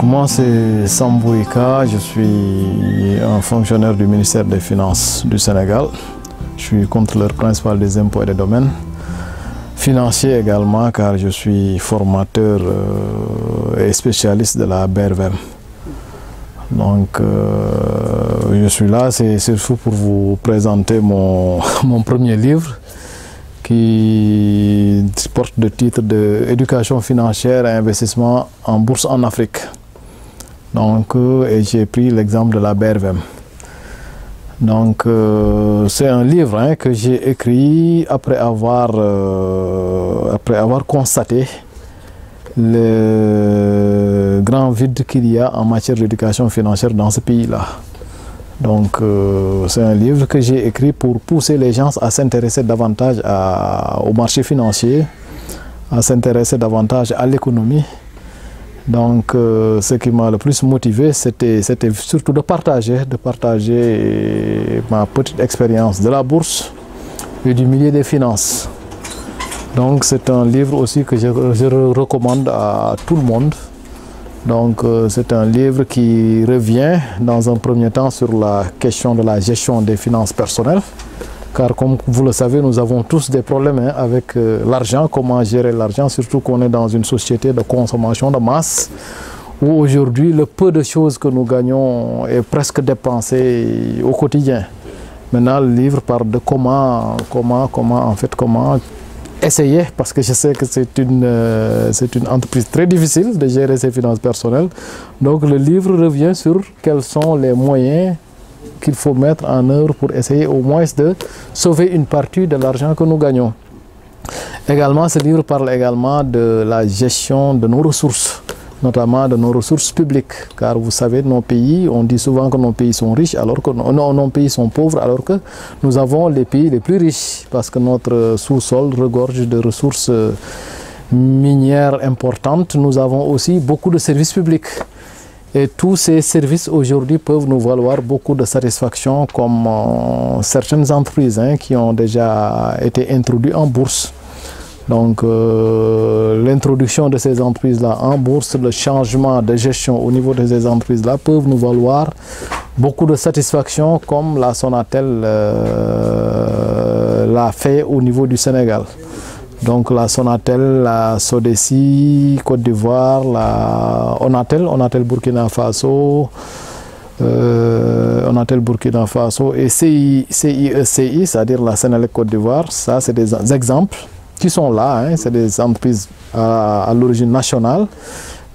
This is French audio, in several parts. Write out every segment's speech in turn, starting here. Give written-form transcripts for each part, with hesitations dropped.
Donc moi c'est Sambou Ika, je suis un fonctionnaire du ministère des Finances du Sénégal. Je suis contrôleur principal des impôts et des domaines. Financier également car je suis formateur et spécialiste de la BRVM. Donc je suis là, c'est surtout pour vous présenter mon premier livre qui porte le titre de Éducation financière et investissement en bourse en Afrique. Donc et j'ai pris l'exemple de la BRVM. Donc c'est un livre que j'ai écrit après avoir constaté le grand vide qu'il y a en matière d'éducation financière dans ce pays-là. Donc c'est un livre que j'ai écrit pour pousser les gens à s'intéresser davantage au marché financier, à s'intéresser davantage à l'économie. Donc ce qui m'a le plus motivé, c'était surtout de partager ma petite expérience de la bourse et du milieu des finances. Donc c'est un livre aussi que je recommande à tout le monde. Donc c'est un livre qui revient dans un premier temps sur la question de la gestion des finances personnelles. Car comme vous le savez, nous avons tous des problèmes avec l'argent, comment gérer l'argent, surtout qu'on est dans une société de consommation de masse, où aujourd'hui le peu de choses que nous gagnons est presque dépensé au quotidien. Maintenant le livre parle de comment essayer, parce que je sais que c'est une entreprise très difficile de gérer ses finances personnelles. Donc le livre revient sur quels sont les moyens qu'il faut mettre en œuvre pour essayer au moins de sauver une partie de l'argent que nous gagnons. Également, ce livre parle également de la gestion de nos ressources, notamment de nos ressources publiques, car vous savez, nos pays, on dit souvent que nos pays sont riches, alors que nos pays sont pauvres, alors que nous avons les pays les plus riches, parce que notre sous-sol regorge de ressources minières importantes. Nous avons aussi beaucoup de services publics. Et tous ces services aujourd'hui peuvent nous valoir beaucoup de satisfaction, comme certaines entreprises qui ont déjà été introduites en bourse. Donc l'introduction de ces entreprises-là en bourse, le changement de gestion au niveau de ces entreprises-là peuvent nous valoir beaucoup de satisfaction, comme la Sonatel l'a fait au niveau du Sénégal. Donc la Sonatel, la Sodeci, Côte d'Ivoire, la Onatel Burkina Faso, et CIECI, c'est-à-dire la Sénélec Côte d'Ivoire. Ça, c'est des exemples qui sont là, c'est des entreprises à l'origine nationale,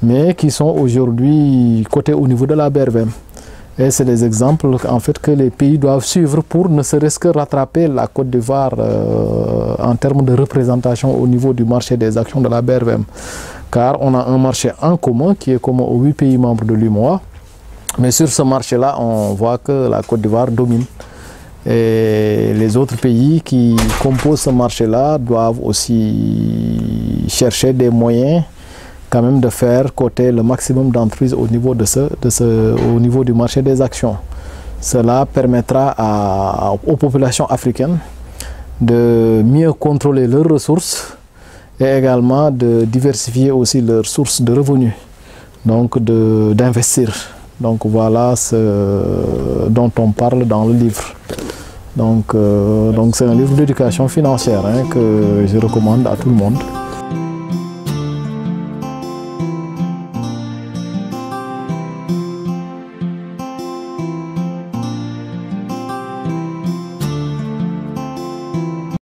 mais qui sont aujourd'hui cotées au niveau de la BRVM. Et c'est des exemples en fait que les pays doivent suivre pour ne serait-ce que rattraper la Côte d'Ivoire en termes de représentation au niveau du marché des actions de la BRVM. Car on a un marché en commun qui est commun aux 8 pays membres de l'UEMOA. Mais sur ce marché-là, on voit que la Côte d'Ivoire domine. Et les autres pays qui composent ce marché-là doivent aussi chercher des moyens quand même de faire coter le maximum d'entreprises au niveau au niveau du marché des actions. Cela permettra aux populations africaines de mieux contrôler leurs ressources et également de diversifier aussi leurs sources de revenus, donc d'investir. Donc voilà ce dont on parle dans le livre. Donc c'est un livre d'éducation financière que je recommande à tout le monde.